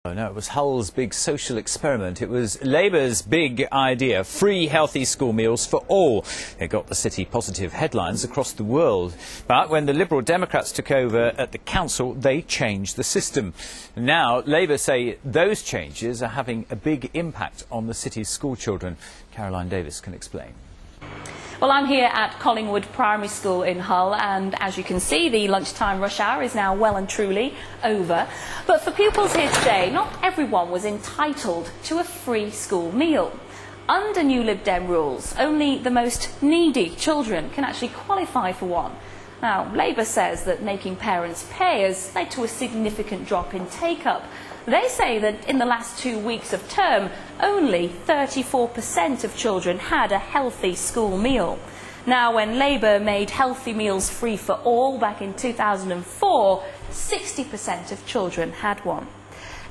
Oh no, it was Hull's big social experiment. It was Labour's big idea, free healthy school meals for all. It got the city positive headlines across the world. But when the Liberal Democrats took over at the council, they changed the system. Now, Labour say those changes are having a big impact on the city's school children. Caroline Davis can explain. Well, I'm here at Collingwood Primary School in Hull, and as you can see, the lunchtime rush hour is now well and truly over. But for pupils here today, not everyone was entitled to a free school meal. Under new Lib Dem rules, only the most needy children can actually qualify for one. Now, Labour says that making parents pay has led to a significant drop in take-up. They say that in the last 2 weeks of term, only 34% of children had a healthy school meal. Now, when Labour made healthy meals free for all back in 2004, 60% of children had one.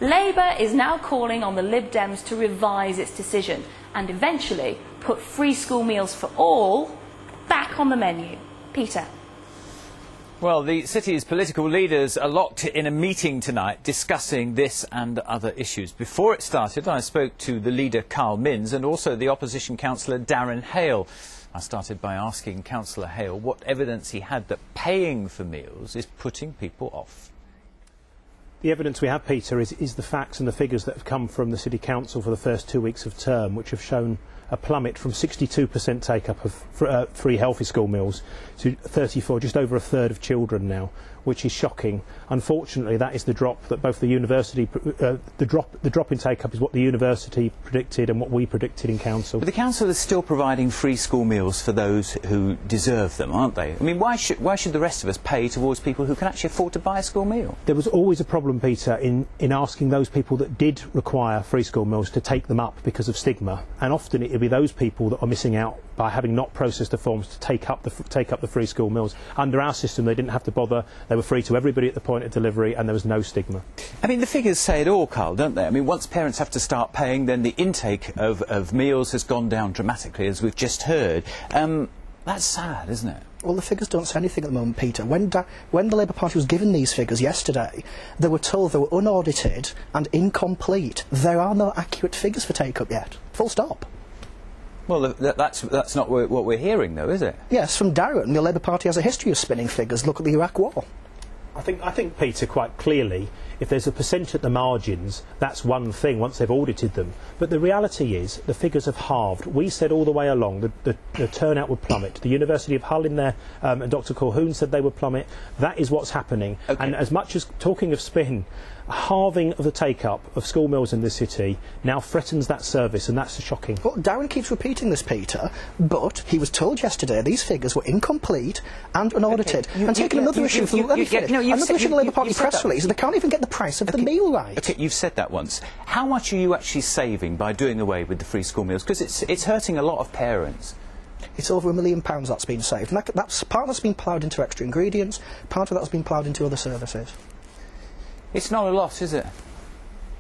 Labour is now calling on the Lib Dems to revise its decision and eventually put free school meals for all back on the menu. Peter. Well, the city's political leaders are locked in a meeting tonight discussing this and other issues. Before it started, I spoke to the leader, Carl Minns, and also the opposition councillor, Darren Hale. I started by asking Councillor Hale what evidence he had that paying for meals is putting people off. The evidence we have, Peter, is the facts and the figures that have come from the City Council for the first 2 weeks of term, which have shown a plummet from 62% take-up of free healthy school meals to 34%, just over a third of children now, which is shocking. Unfortunately, that is the drop that both the university, the drop in take-up is what the university predicted and what we predicted in council. But the council is still providing free school meals for those who deserve them, aren't they? I mean, why should the rest of us pay towards people who can actually afford to buy a school meal? There was always a problem, Peter, in asking those people that did require free school meals to take them up because of stigma, and often it would be those people that are missing out by having not processed the forms to take up the free school meals. Under our system, they didn't have to bother. They were free to everybody at the point of delivery, and there was no stigma. I mean, the figures say it all, Carl, don't they? I mean, once parents have to start paying, then the intake of meals has gone down dramatically, as we've just heard. That's sad, isn't it? Well, the figures don't say anything at the moment, Peter. When the Labour Party was given these figures yesterday, they were told they were unaudited and incomplete. There are no accurate figures for take-up yet. Full stop. Well, that's not what we're hearing, though, is it? Yes, from Darren. The Labour Party has a history of spinning figures. Look at the Iraq War. I think, Peter, quite clearly, if there's a percent at the margins, that's one thing once they've audited them. But the reality is the figures have halved. We said all the way along the turnout would plummet. The University of Hull in there, and Dr Colquhoun said they would plummet. That is what's happening. Okay. And as much as talking of spin, a halving of the take-up of school meals in this city now threatens that service, and that's shocking. Well, Darren keeps repeating this, Peter, but he was told yesterday these figures were incomplete and unaudited. Okay. And taking another issue from the Labour Party press release, they can't even get the price of the meal right. Okay, you've said that once. How much are you actually saving by doing away with the free school meals? Because it's hurting a lot of parents. It's over £1 million that's been saved. And that's part that's been ploughed into extra ingredients, part of that's been ploughed into other services. It's not a lot, is it?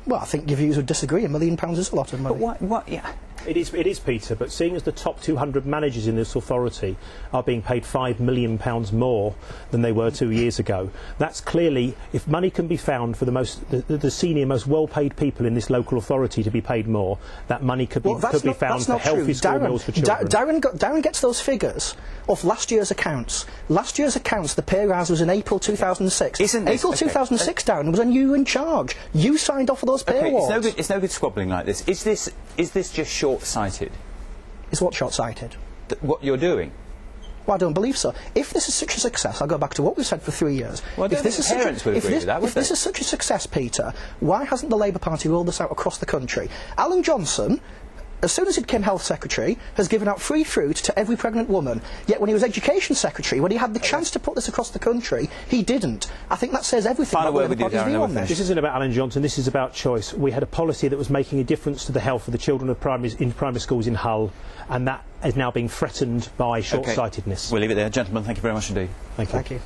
Well, I think your views would disagree. £1 million is a lot of money. But what? Yeah. It is, Peter, but seeing as the top 200 managers in this authority are being paid £5 million more than they were 2 years ago, that's clearly, if money can be found for the senior, most well-paid people in this local authority to be paid more, that money could be found for healthy school meals for children. Darren gets those figures off last year's accounts. Last year's accounts, the pay rise was in April 2006. April 2006, Darren, was when you were in charge. You signed off for those pay awards. It's no good squabbling like this. Is this just short-sighted? Is what short-sighted? What you're doing? Well, I don't believe so. If this is such a success, I'll go back to what we've said for 3 years. Well, if this is such a success, Peter, why hasn't the Labour Party rolled this out across the country? Alan Johnson, as soon as he became Health Secretary, has given out free fruit to every pregnant woman. Yet when he was Education Secretary, when he had the chance to put this across the country, he didn't. I think that says everything about the Labour Party's view on this. This isn't about Alan Johnson, this is about choice. We had a policy that was making a difference to the health of the children in primary schools in Hull, and that is now being threatened by short-sightedness. We'll leave it there. Gentlemen, thank you very much indeed. Thank you.